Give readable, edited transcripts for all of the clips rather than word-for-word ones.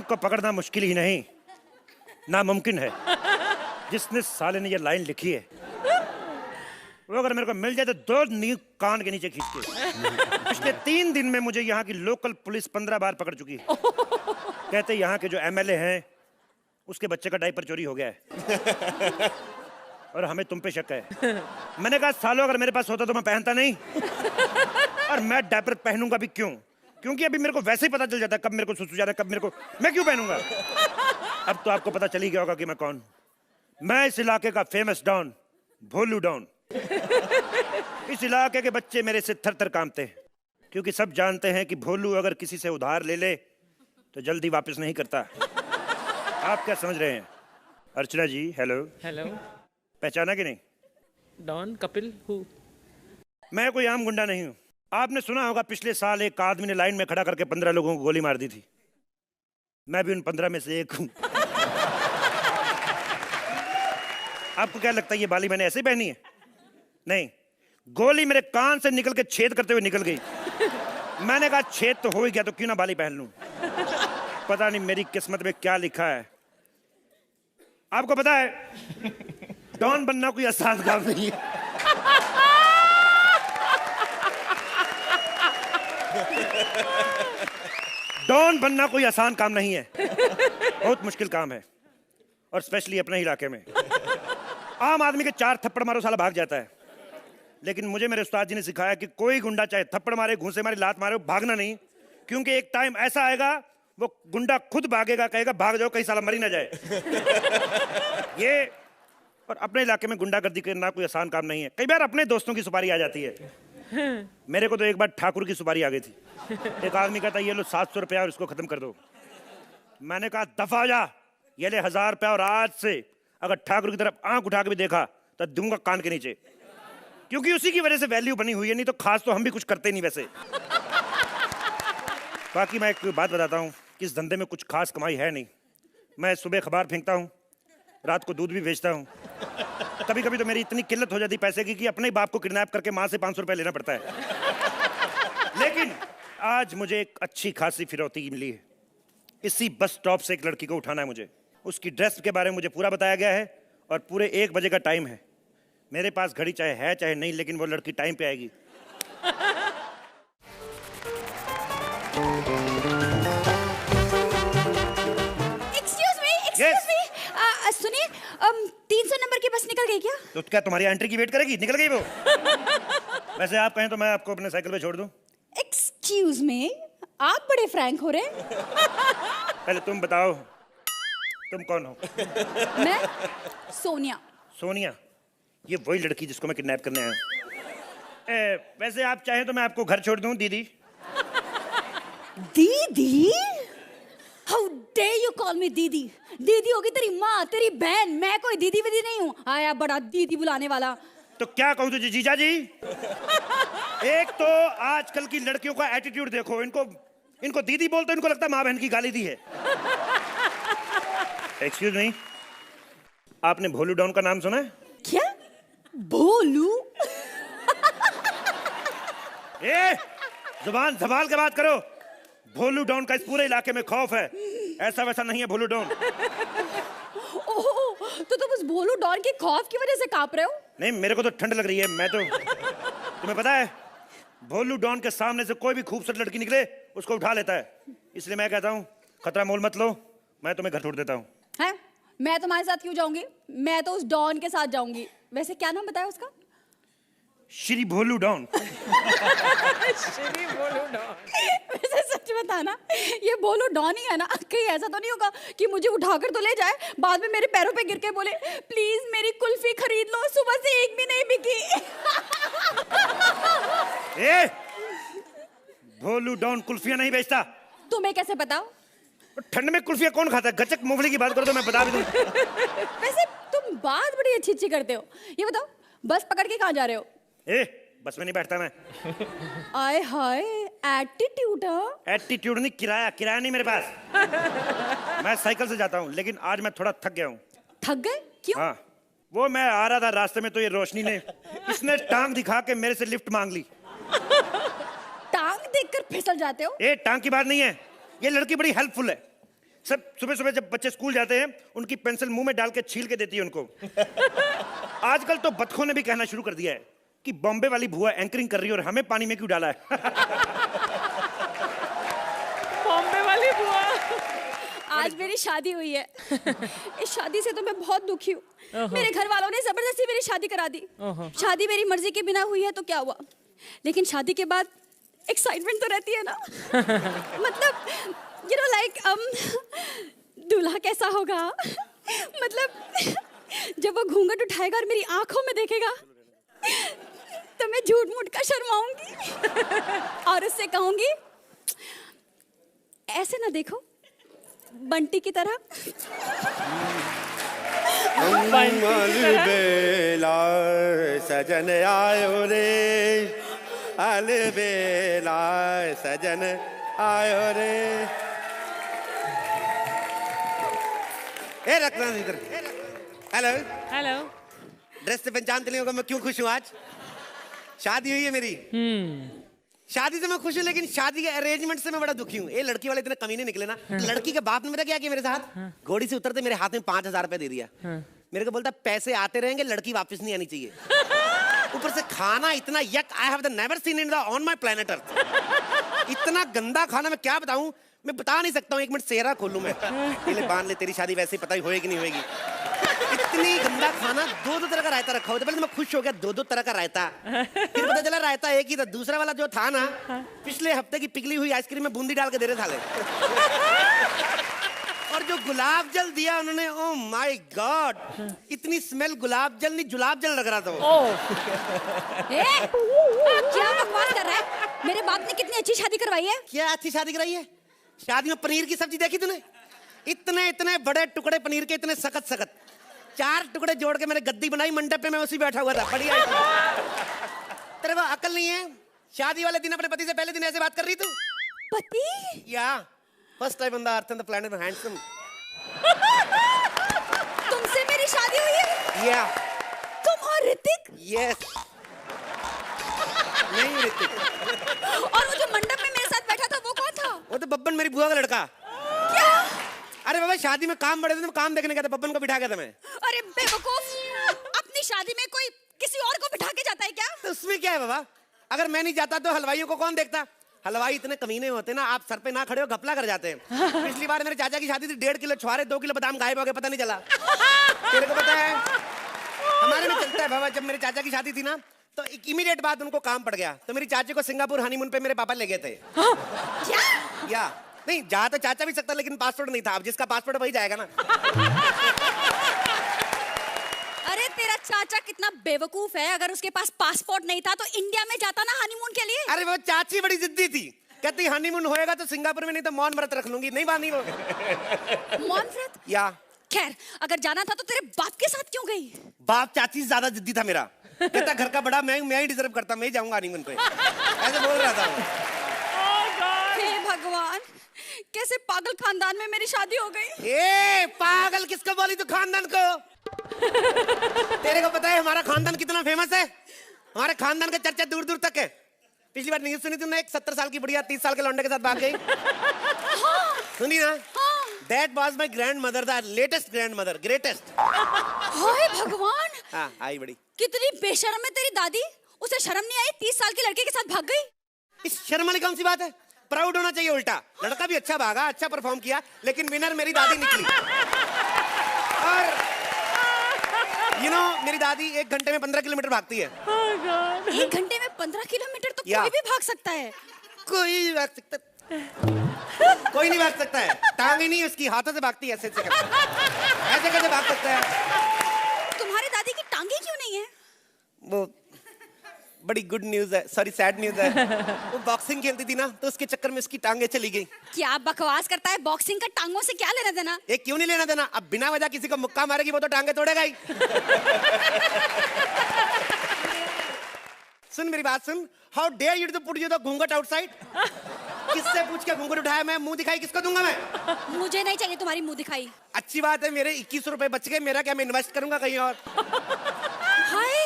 को पकड़ना मुश्किल ही नहीं, नामुमकिन है। जिसने साले ने ये लाइन लिखी है वो अगर मेरे को मिल जाए तो 2 नींव कान के नीचे खींच के। पिछले 3 दिन में मुझे यहाँ की लोकल पुलिस 15 बार पकड़ चुकी है। कहते यहाँ के जो एमएलए हैं उसके बच्चे का डायपर चोरी हो गया है और हमें तुम पे शक है। मैंने कहा सालों अगर मेरे पास होता तो मैं पहनता नहीं, और मैं डायपर पहनूंगा भी क्यों? क्योंकि अभी मेरे को वैसे ही पता चल जाता है कब मेरे को सुसु जाता है, कब मेरे को, मैं क्यों पहनूंगा? अब तो आपको पता चल ही गया होगा कि मैं कौन। मैं इस इलाके का फेमस डॉन, भोलू डॉन। इस इलाके के बच्चे मेरे से थर थर कांपते हैं, क्योंकि सब जानते हैं कि भोलू अगर किसी से उधार ले ले तो जल्दी वापस नहीं करता। आप क्या समझ रहे हैं? अर्चना जी, हेलो। हेलो। पहचाना कि नहीं? डॉन कपिल हु? मैं कोई आम गुंडा नहीं हूँ। आपने सुना होगा पिछले साल एक आदमी ने लाइन में खड़ा करके 15 लोगों को गोली मार दी थी। मैं भी उन 15 में से एक हूँ। आपको क्या लगता है ये बाली मैंने ऐसे पहनी है? नहीं, गोली मेरे कान से निकल के छेद करते हुए निकल गई। मैंने कहा छेद तो हो ही गया तो क्यों ना बाली पहन लूं। पता नहीं मेरी किस्मत में क्या लिखा है। आपको पता है डॉन बनना कोई आसान काम नहीं है। डॉन बनना कोई आसान काम नहीं है, बहुत मुश्किल काम है, और स्पेशली अपने इलाके में। आम आदमी के 4 थप्पड़ मारो साला भाग जाता है, लेकिन मुझे मेरे उस्ताद जी ने सिखाया कि कोई गुंडा चाहे थप्पड़ मारे, घूंसे मारे, लात मारे, भागना नहीं, क्योंकि एक टाइम ऐसा आएगा वो गुंडा खुद भागेगा, कहेगा भाग जाओ कहीं साला मरी ना जाए। ये और अपने इलाके में गुंडागर्दी करना कोई आसान काम नहीं है। कई बार अपने दोस्तों की सुपारी आ जाती है। मेरे को तो एक बार ठाकुर की सुपारी आ गई थी। एक आदमी कहता ये लो 700 रुपया और इसको खत्म कर दो। मैंने कहा दफा जा, ये ले 1000 रुपया, और आज से अगर ठाकुर की तरफ आंख उठा के भी देखा तो दूंगा कान के नीचे, क्योंकि उसी की वजह से वैल्यू बनी हुई है, नहीं तो खास तो हम भी कुछ करते नहीं वैसे। बाकी मैं एक बात बताता हूँ कि इस धंधे में कुछ खास कमाई है नहीं। मैं सुबह अखबार फेंकता हूँ, रात को दूध भी बेचता हूँ। कभी कभी तो मेरी इतनी किल्लत हो जाती पैसे की कि अपने ही बाप को किडनैप करके माँ से 500 रुपये लेना पड़ता है। लेकिन आज मुझे एक अच्छी खासी फिरौती मिली है। इसी बस स्टॉप से एक लड़की को उठाना है मुझे। उसकी ड्रेस के बारे में मुझे पूरा बताया गया है और पूरे 1 बजे का टाइम है। मेरे पास घड़ी चाहे है चाहे नहीं, लेकिन वो लड़की टाइम पे आएगी। Excuse me, सुनिए, 300 नंबर की बस निकल गई क्या? तो क्या तुम्हारी एंट्री की वेट करेगी? निकल गई वो। वैसे आप कहें तो मैं आपको अपने साइकिल पे छोड़ दूं। Excuse me, आप बड़े फ्रैंक हो रहे हैं। पहले तुम बताओ, तुम कौन हो? मैं सोनिया। सोनिया? ये वही लड़की जिसको मैं किडनैप करने आया हूँ। वैसे आप चाहें तो मैं आपको घर छोड़ दूं, दीदी। दीदी? How dare you call me दीदी? दीदी होगी तेरी माँ, तेरी बहन। मैं कोई दीदी विदी नहीं हूँ। आया बड़ा दीदी बुलाने वाला। तो क्या कहूँ तुझे जीजा जी? एक तो आजकल की लड़कियों का एटीट्यूड देखो, इनको दीदी बोलते इनको लगता है माँ बहन की गाली दी है। एक्सक्यूज मी, आपने भोलू डॉन का नाम सुना है? क्या? भोलू? जुबान संभाल के बात करो। भोलू डॉन का इस पूरे इलाके में खौफ है। ऐसा वैसा नहीं है भोलू डॉन। ओह, तो तुम उस भोलू डॉन के खौफ की वजह से कांप रहे हो? नहीं, मेरे को तो ठंड लग रही है। मैं तो, तुम्हें पता है भोलू डॉन के सामने से कोई भी खूबसूरत लड़की निकले उसको उठा लेता है। इसलिए मैं कहता हूँ खतरा मोल मत लो, मैं तुम्हें घर छोड़ देता हूँ। हैं? मैं तुम्हारे साथ क्यों जाऊंगी? मैं तो उस डॉन के साथ जाऊंगी। वैसे क्या नाम बताया उसका? श्री भोलू डॉन। श्री भोलू डॉन। वैसे सच बताना, ये भोलू डॉन ही है ना? कहीं ऐसा तो नहीं होगा कि मुझे उठाकर तो ले जाए, बाद में मेरे पैरों पे गिर के बोले प्लीज मेरी कुल्फी खरीद लो, सुबह से एक भी नहीं बिकी। भोलू डॉन कुल्फियां नहीं बेचता। तुम्हें कैसे पता? ठंड में कुल्फियां कौन खाता है? गचक मूंगफली की बात करो तो मैं बता भी दूं। वैसे तुम बात बड़ी अच्छी अच्छी करते हो। ये बताओ, बस पकड़ के कहाँ जा रहे हो? बस में नहीं बैठता मैं। आय हाय, एटीट्यूड। एटीट्यूड नहीं, किराया नहीं मेरे पास। मैं साइकिल से जाता हूँ, लेकिन आज मैं थोड़ा थक गया हूँ। थक गए? क्यों? हाँ, वो मैं आ रहा था रास्ते में तो ये रोशनी ने इसने टांग दिखा के मेरे से लिफ्ट मांग ली। टांग देखकर फिसल जाते हो? टांग की बात नहीं है, ये लड़की बड़ी हेल्पफुल है। सब सुबह सुबह जब बच्चे स्कूल जाते हैं उनकी पेंसिल मुंह में डाल के छील के देती है उनको। आजकल तो बतखों ने भी कहना शुरू कर दिया है कि बॉम्बे वाली भुआ एंकरिंग कर रही है और हमें पानी में क्यों डाला है। बॉम्बे वाली बुआ। आज मेरी शादी हुई है। इस शादी से तो मैं बहुत दुखी हूँ। मेरे घर वालों ने जबरदस्ती मेरी शादी करा दी। शादी मेरी मर्जी के बिना हुई है तो क्या हुआ, लेकिन शादी के बाद एक्साइटमेंट तो रहती है ना। मतलब लाइक दूल्हा कैसा होगा, मतलब जब वो घूंघट उठाएगा और मेरी आंखों में देखेगा तो मैं झूठ मूठ का शर्माऊंगी और उससे कहूंगी ऐसे ना देखो बंटी की तरह। अलबेला सजन आयो रे, अलबेला सजन आयो रे। ए रखना इधर। Hello hello. ड्रेस से पहचानते नहीं होगा मैं क्यों खुश हूँ आज। शादी हुई है मेरी। शादी से मैं खुश हूँ, लेकिन शादी के अरेंजमेंट से मैं बड़ा दुखी हूँ। ये लड़की वाले इतने कमीने निकले ना। लड़की के बाप ने मेरा क्या किया मेरे साथ, घोड़ी से उतरते मेरे हाथ में 5,000 रुपए दे दिया। मेरे को बोलता पैसे आते रहेंगे, लड़की वापस नहीं आनी चाहिए। ऊपर से खाना इतना यक, I have never seen in the on my planet earth. इतना गंदा खाना, मैं क्या बताऊं, मैं बता नहीं सकता हूँ। एक मिनट सेहरा खोलूं मैं, पहले बांध ले, तेरी शादी वैसे ही पता ही होएगी नहीं होएगी। इतनी गंदा खाना, 2-2 तरह का रायता रखा हुआ था। पहले तो मैं खुश हो गया, 2-2 तरह का रायता। फिर पता चला रायता एक ही था, दूसरा वाला जो था ना पिछले हफ्ते की पिघली हुई आइसक्रीम में बूंदी डाल के दे रहे थाले। और जो गुलाब जल दिया उन्होंने, ओह माय गॉड, इतनी स्मेल गुलाब जल नहीं जुलाब जल लग रहा था वो। क्या बकवास कर रहा है? मेरे बाप ने कितनी अच्छी शादी करवाई है। क्या अच्छी शादी कराई है? शादी में पनीर की सब्जी देखी तूने? इतने इतने बड़े टुकड़े पनीर के, इतने सख्त सख्त 4 टुकड़े जोड़ के मैंने गद्दी बनाई, मंडप पे मैं उसी बैठा हुआ था। बढ़िया। तेरे को अकल नहीं है? शादी वाले दिन अपने पति से पहले दिन ऐसे बात कर रही तू? पति? या first time on the earth and the planet handsome. तुमसे मेरी शादी हुई है? या तुम और ऋतिक? यस। नहीं ऋतिक। और वो जो मंडप में मेरे साथ बैठा था वो कौन था? वो तो बब्बन, मेरी बुआ का लड़का। क्या? अरे बाबा शादी में काम बड़े थे, मैं काम देखने गया था, बब्बन को बिठा गया था मैं। अरे बेवकूफ, अपनी शादी में कोई किसी और को बिठा के जाता है क्या? तो उसमें क्या है बाबा, अगर मैं नहीं जाता तो हलवाइयों को कौन देखता? हलवाई इतने कमीने होते ना, आप सर पे ना खड़े हो घपला कर जाते हैं। पिछली बार मेरे चाचा की शादी थी, 1.5 किलो छुआरे, 2 किलो बादाम गायब हो गए, पता नहीं चला। तेरे को पता है हमारे में चलता है बाबा। जब मेरे चाचा की शादी थी ना तो इमीडिएट बाद उनको काम पड़ गया, तो मेरी चाची को सिंगापुर हनीमून पे मेरे पापा ले गए थे। क्या? या नहीं, जा तो चाचा भी सकता, लेकिन पासपोर्ट नहीं था। अब जिसका पासपोर्ट वही जाएगा ना। अरे तेरा चाचा कितना बेवकूफ है, अगर उसके पास पासपोर्ट नहीं था तो इंडिया में जाता ना हनीमून के लिए। अरे वो चाची बड़ी जिद्दी थी, कहती हनीमून होएगा तो सिंगापुर में, नहीं तो मौन व्रत रख लूंगी। नहीं बानी वो। मौन व्रत? या खैर, अगर जाना था तो तेरे बाप के साथ क्यों गई? बाप चाची से ज्यादा जिद्दी था मेरा, कहता घर का बड़ा मैं ही डिजर्व करता, मैं ही जाऊंगा हनीमून पे, ऐसे बोल रहा था वो। हे भगवान, कैसे पागल खानदान में मेरी शादी हो गई। ए पागल किसको बोली तू? खानदान को। तेरे को पता है हमारा खानदान कितना फेमस है? हमारे खानदान का चर्चा दूर दूर तक है। पिछली बार न्यूज़ सुनी तुमने? एक 70 साल की बुढ़िया 30 साल के लौंडे के साथ भाग गई। सुनी ना? That was my grandmother, the latest grandmother, greatest. हाय भगवान, हाँ आई बड़ी। कितनी बेशर्म है तेरी दादी। उसे शर्म नहीं आई? 30 साल के लड़के के साथ भाग गई। इस शर्म वाली कौन सी बात है? प्राउड होना चाहिए उल्टा। लड़का भी अच्छा भागा, अच्छा परफॉर्म किया, लेकिन विनर मेरी दादी निकली। और मेरी दादी 1 घंटे में 15 किलोमीटर भागती है। 1 घंटे में 15 किलोमीटर तो कोई भी भाग सकता है। कोई भाग सकता, कोई नहीं भाग सकता है। टांग ही नहीं उसकी, हाथों से भागती है, ऐसे ऐसे कैसे भाग सकता है? तुम्हारी दादी की टांगे क्यों नहीं है? वो बड़ी गुड न्यूज है, सॉरी सैड न्यूज है। वो बॉक्सिंग खेलती थी ना, तो उसके चक्कर में उसकी टांगे चली गई। क्या बकवास करता है? बॉक्सिंग का टांगों से क्या लेना देना? ये क्यों नहीं लेना देना? अब बिना वजह किसी को मुक्का मारेगी वो तो टांगे तोड़ेगा ही। सुन मेरी बात सुन। How dare you to put you the घूंघट आउटसाइड? किससे पूछ के घूंघट उठाया? मैं मुंह दिखाई किसको दूंगा मैं? मुझे नहीं चाहिए तुम्हारी मुंह दिखाई। अच्छी बात है, मेरे 21 रुपए बच गए, मेरा क्या, मैं इन्वेस्ट करूंगा कहीं और। हाय,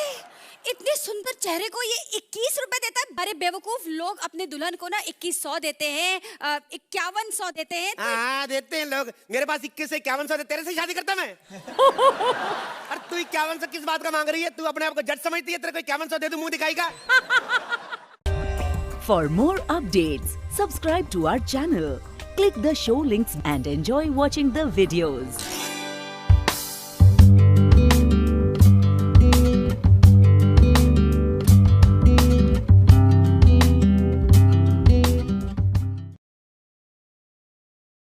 इतनी सुंदर चेहरे को ये 21 रुपए देता है? अरे बेवकूफ, लोग अपने दुल्हन को ना 2100 देते हैं, 5100 देते हैं। हाँ देते हैं लोग। मेरे पास 21 से 5100 तेरे से शादी करता मैं। अरे तू 5100 किस बात का मांग रही है? तू अपने आप को जज समझती है? तेरे को 5100 दे दूं मुंह दिखाएगा? For more updates, subscribe to our channel, click the show links and enjoy watching the videos.